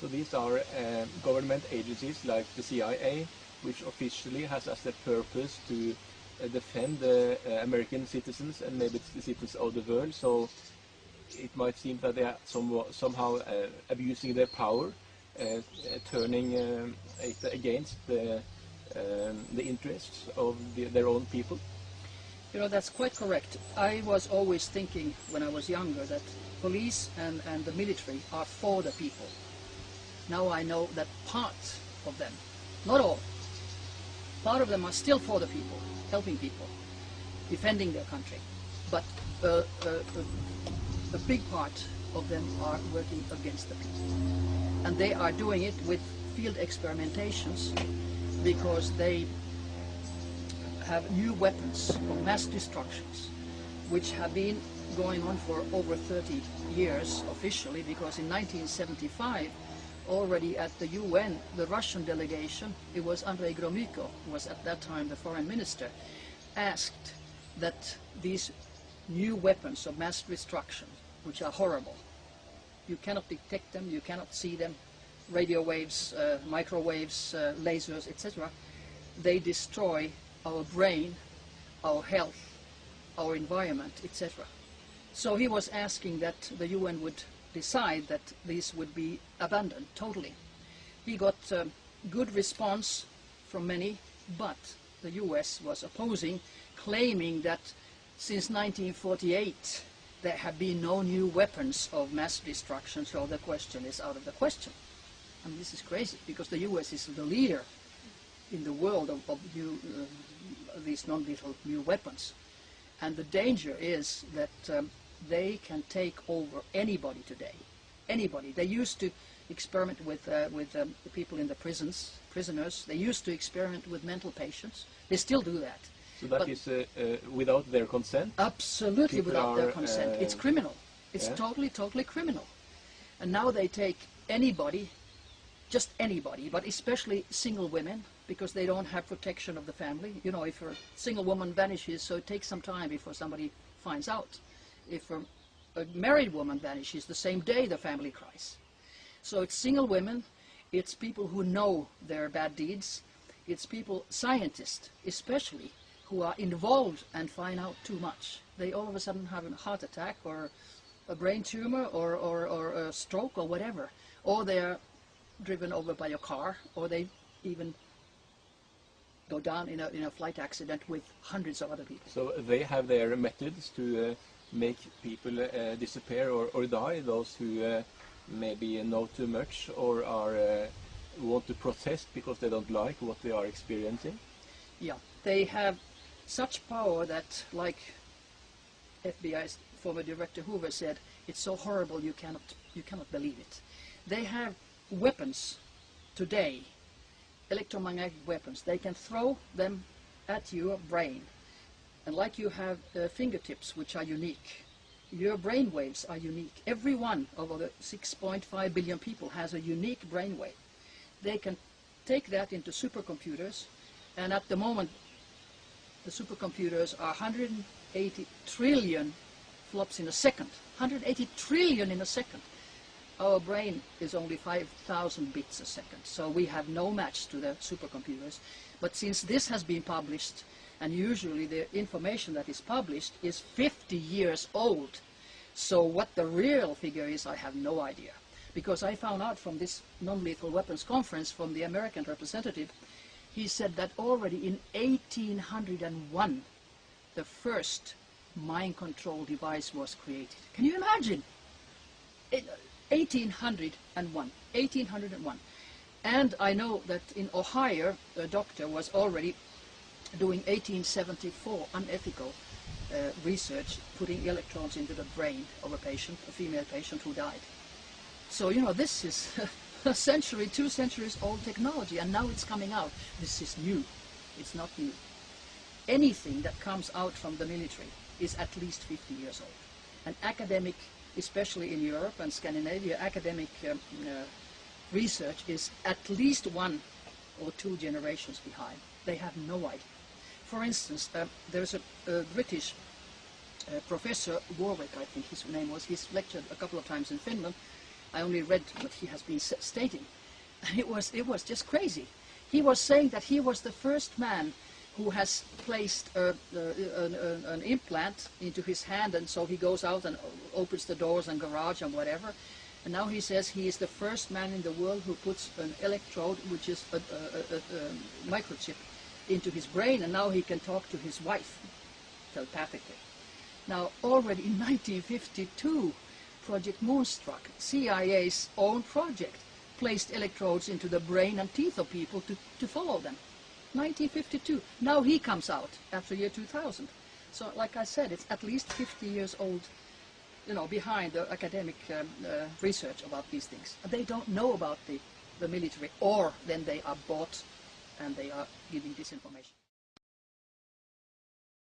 So these are government agencies like the CIA, which officially has as a purpose to defend the American citizens and maybe the citizens of the world. So it might seem that they are somehow abusing their power, turning it against the interests of their own people. You know, that's quite correct. I was always thinking when I was younger that police and the military are for the people. Now I know that part of them, not all, part of them are still for the people, helping people, defending their country. But a big part of them are working against the people. And they are doing it with field experimentations because they have new weapons of mass destructions, which have been going on for over 30 years officially, because in 1975, already at the UN, the Russian delegation, it was Andrei Gromyko, who was at that time the foreign minister, asked that these new weapons of mass destruction, which are horrible, you cannot detect them, you cannot see them, radio waves, microwaves, lasers, etc., they destroy our brain, our health, our environment, etc. So he was asking that the UN would decide that these would be abandoned totally. He got good response from many, but the US was opposing, claiming that since 1948 there have been no new weapons of mass destruction, so the question is out of the question. I mean, this is crazy, because the US is the leader in the world of these non-lethal new weapons. And the danger is that they can take over anybody today. Anybody. They used to experiment with the people in the prisoners. They used to experiment with mental patients. They still do that. So that is without their consent? Absolutely people without their consent. It's criminal. It's totally criminal. And now they take anybody, just anybody, but especially single women, because they don't have protection of the family. You know, if a single woman vanishes, so it takes some time before somebody finds out. If a married woman vanishes, the same day the family cries. So it's single women, it's people who know their bad deeds, it's people, scientists especially, who are involved and find out too much. They all of a sudden have a heart attack or a brain tumor or a stroke or whatever. Or they're driven over by a car, or they even go down in a flight accident with hundreds of other people. So they have their methods to make people disappear or die, those who maybe know too much or are want to protest because they don't like what they are experiencing. Yeah, they have such power that, like FBI's former director Hoover said, it's so horrible you cannot believe it. They have weapons today, electromagnetic weapons. They can throw them at your brain. And like you have fingertips, which are unique, your brain waves are unique. Every one of the 6.5 billion people has a unique brain wave. They can take that into supercomputers, and at the moment the supercomputers are 180 trillion flops in a second. 180 trillion in a second. Our brain is only 5,000 bits a second, so we have no match to the supercomputers. But since this has been published, and usually the information that is published is 50 years old, so what the real figure is, I have no idea. Because I found out from this non-lethal weapons conference from the American representative, he said that already in 1801, the first mind control device was created. Can you imagine? 1801. And I know that in Ohio, a doctor was already doing 1874 unethical research, putting electrodes into the brain of a patient, a female patient who died. So, you know, this is a century, 2 centuries old technology, and now it's coming out. This is new. It's not new. Anything that comes out from the military is at least 50 years old. And academic, especially in Europe and Scandinavia, academic research is at least 1 or 2 generations behind. They have no idea. For instance, there's a British Professor Warwick, I think his name was. He's lectured a couple of times in Finland. I only read what he has been stating. And it was just crazy. He was saying that he was the first man who has placed an implant into his hand, and so he goes out and opens the doors and garage and whatever. And now he says he is the first man in the world who puts an electrode, which is a microchip, into his brain, and now he can talk to his wife telepathically. Now, already in 1952, Project Moonstruck, CIA's own project, placed electrodes into the brain and teeth of people to follow them. 1952. Now he comes out after year 2000. So, like I said, it's at least 50 years old, you know, behind the academic research about these things. They don't know about the military, or then they are bought and they are giving disinformation.